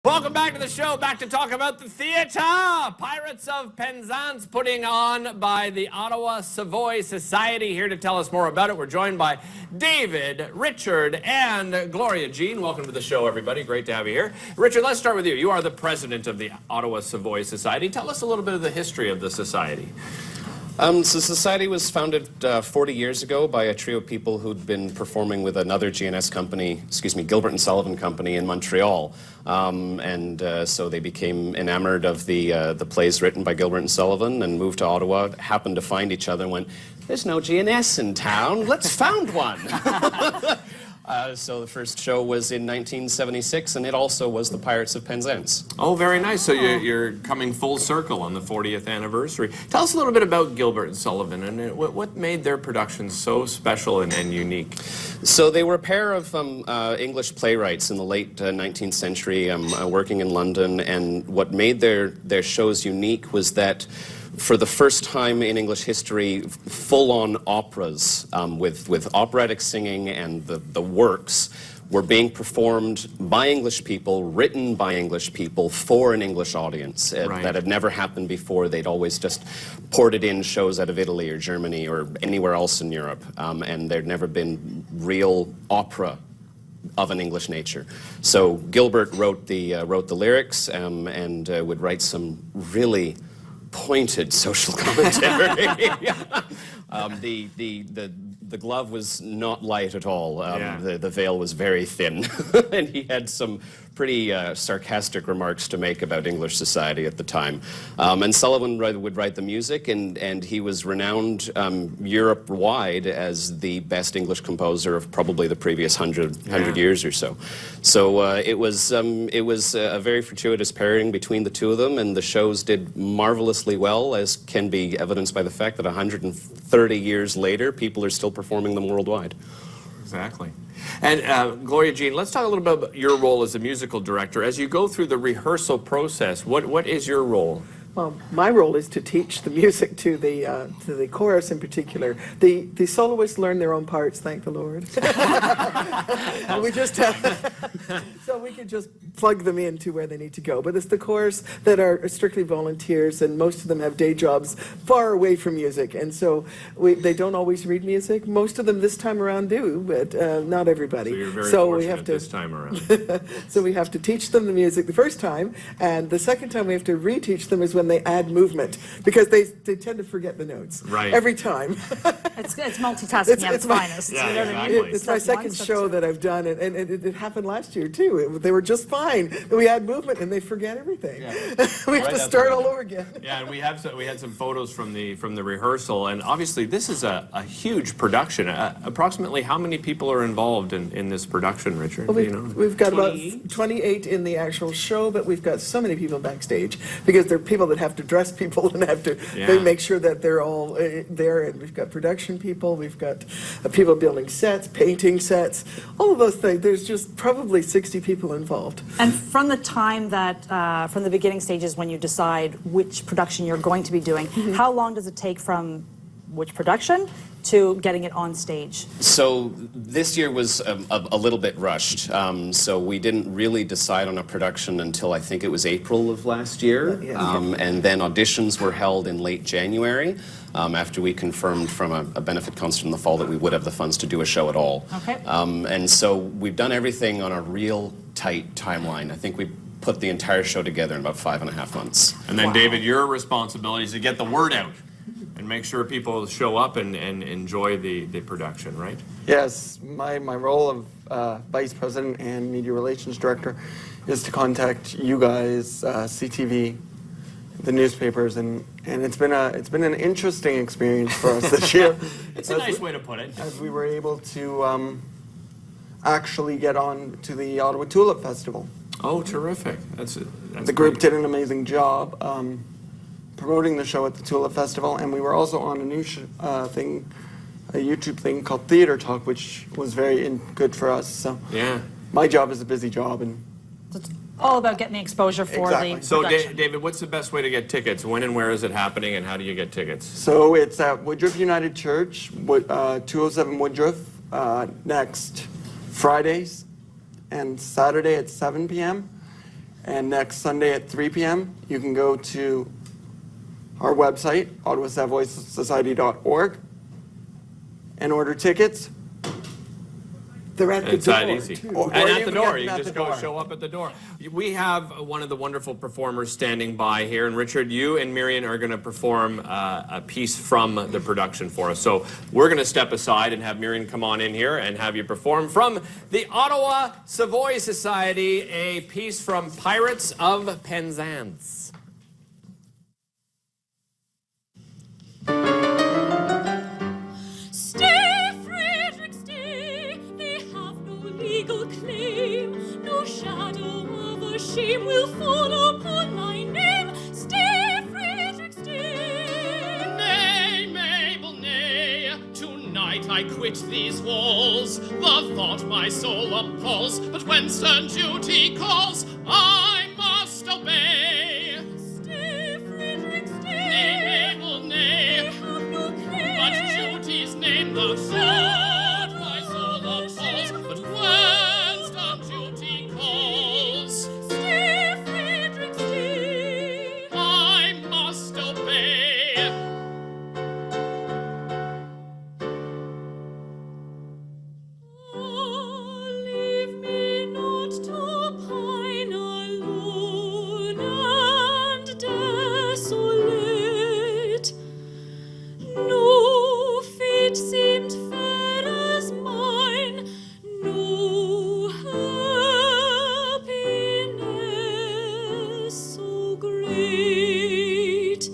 Welcome back to the show, back to talk about the theatre. Pirates of Penzance, putting on by the Ottawa Savoy Society. Here to tell us more about it, we're joined by David, Richard, and Gloria. Jean, welcome to the show, everybody. Great to have you here. Richard, let's start with you. You are the president of the Ottawa Savoy Society. Tell us a little bit of the history of the society. So the society was founded 40 years ago by a trio of people who'd been performing with another GNS company, Gilbert and Sullivan Company in Montreal. So they became enamored of the plays written by Gilbert and Sullivan and moved to Ottawa, happened to find each other and went, "There's no GNS in town, let's found one." So the first show was in 1976, and it also was the Pirates of Penzance. Oh, very nice. So you're coming full circle on the 40th anniversary. Tell us a little bit about Gilbert and Sullivan, and what made their production so special and unique? So they were a pair of English playwrights in the late 19th century, working in London, and what made their shows unique was that for the first time in English history, full-on operas with operatic singing and the works were being performed by English people, written by English people for an English audience. Right. That had never happened before. They'd always just ported in shows out of Italy or Germany or anywhere else in Europe, and there'd never been real opera of an English nature. So Gilbert wrote the lyrics and would write some really pointed social commentary. The glove was not light at all. The veil was very thin. And he had some pretty sarcastic remarks to make about English society at the time. And Sullivan would write the music, and he was renowned Europe-wide as the best English composer of probably the previous 100 years or so. So it was a very fortuitous pairing between the two of them, and the shows did marvelously well, as can be evidenced by the fact that 130 years later, people are still performing them worldwide. Exactly. And Gloria, Jean, let's talk a little bit about your role as a musical director. As you go through the rehearsal process, what is your role? Well, my role is to teach the music to the chorus in particular. The soloists learn their own parts, thank the Lord. And we just so we can just plug them into where they need to go. But it's the chorus that are strictly volunteers, and most of them have day jobs far away from music, and so they don't always read music. Most of them this time around do, but not everybody. So you're very fortunate this time around. So we have to teach them the music the first time, and the second time we have to reteach them is when they add movement, because they tend to forget the notes. Right. Every time. It's multitasking at its finest. Yeah, you know what I mean? exactly. It's my second show that I've done, and it happened last year too. They were just fine. We add movement and they forget everything. Yeah. We have to start all over again. Yeah, and we had some photos from the rehearsal, and obviously this is a huge production. Approximately how many people are involved in this production, Richard? Well, Do you know? we've got about 28 in the actual show, but we've got so many people backstage because there are people that have to dress people and have to they make sure that they're all there. And we've got production people, we've got people building sets, painting sets, all of those things. There's just probably 60 people involved. And from the time that, from the beginning stages when you decide which production you're going to be doing, how long does it take from which production to getting it on stage? So this year was a little bit rushed. So we didn't really decide on a production until I think it was April of last year. And then auditions were held in late January after we confirmed from a benefit concert in the fall that we would have the funds to do a show at all. Okay. And so we've done everything on a real tight timeline. I think we put the entire show together in about 5.5 months. And then, David, your responsibility is to get the word out and make sure people show up and enjoy the production, right? Yes, my role of Vice President and Media Relations Director is to contact you guys, CTV, the newspapers, and it's been an interesting experience for us this year. It's a nice way to put it. As we were able to actually get on to the Ottawa Tulip Festival. Oh, terrific! That's the group did an amazing job promoting the show at the Tulip Festival, and we were also on a new thing, a YouTube thing called Theatre Talk, which was very good for us. So yeah, my job is a busy job, and it's all about getting the exposure for the So, production. David, what's the best way to get tickets? When and where is it happening, and how do you get tickets? So it's at Woodruff United Church, 207 Woodruff, next Fridays and Saturday at 7 p.m. And next Sunday at 3 p.m., you can go to our website, ottawasavoysociety.org, and order tickets. They're at the It's that door, easy. too. And Or at you the can door, get you them can at just the go door. show up at the door. We have one of the wonderful performers standing by here, and Richard, you and Mirren are going to perform a piece from the production for us. So we're going to step aside and have Mirren come on in here and have you perform from the Ottawa Savoy Society, a piece from Pirates of Penzance. Stay, Frederick, stay. They have no legal claim. No shadow of a shame will fall upon thy name. Stay, Frederick, stay. Nay, Mabel, nay. Tonight I quit these walls. The thought my soul appalls. But when stern duty calls, I must obey. Stay, Frederick, stay. Nay, Mabel, nay. They have no claim. But duty's name the thought my soul appalls. But when stern duty calls, Stay, Frederick, stay. I must obey. Leave me not to pine alone and desolate. No fate seemed fair as mine, no happiness so great.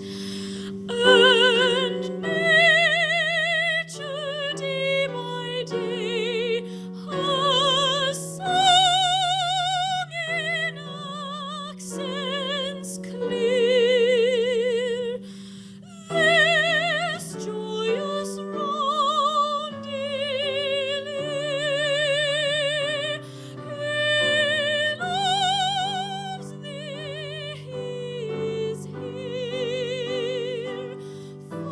And nature day by day has sung in accents clear this joyous roundelay. He loves thee, he is here. Fa la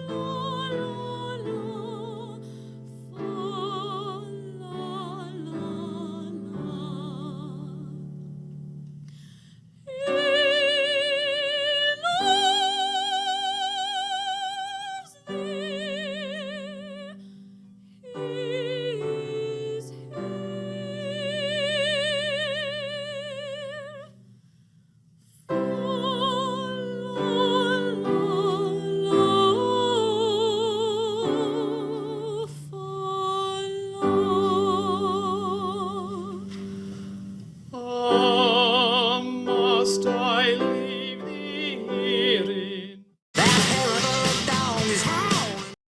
la la, fa la la la. He loves thee, he is here. Fa Ah, must I leave thee here in That terrible dog is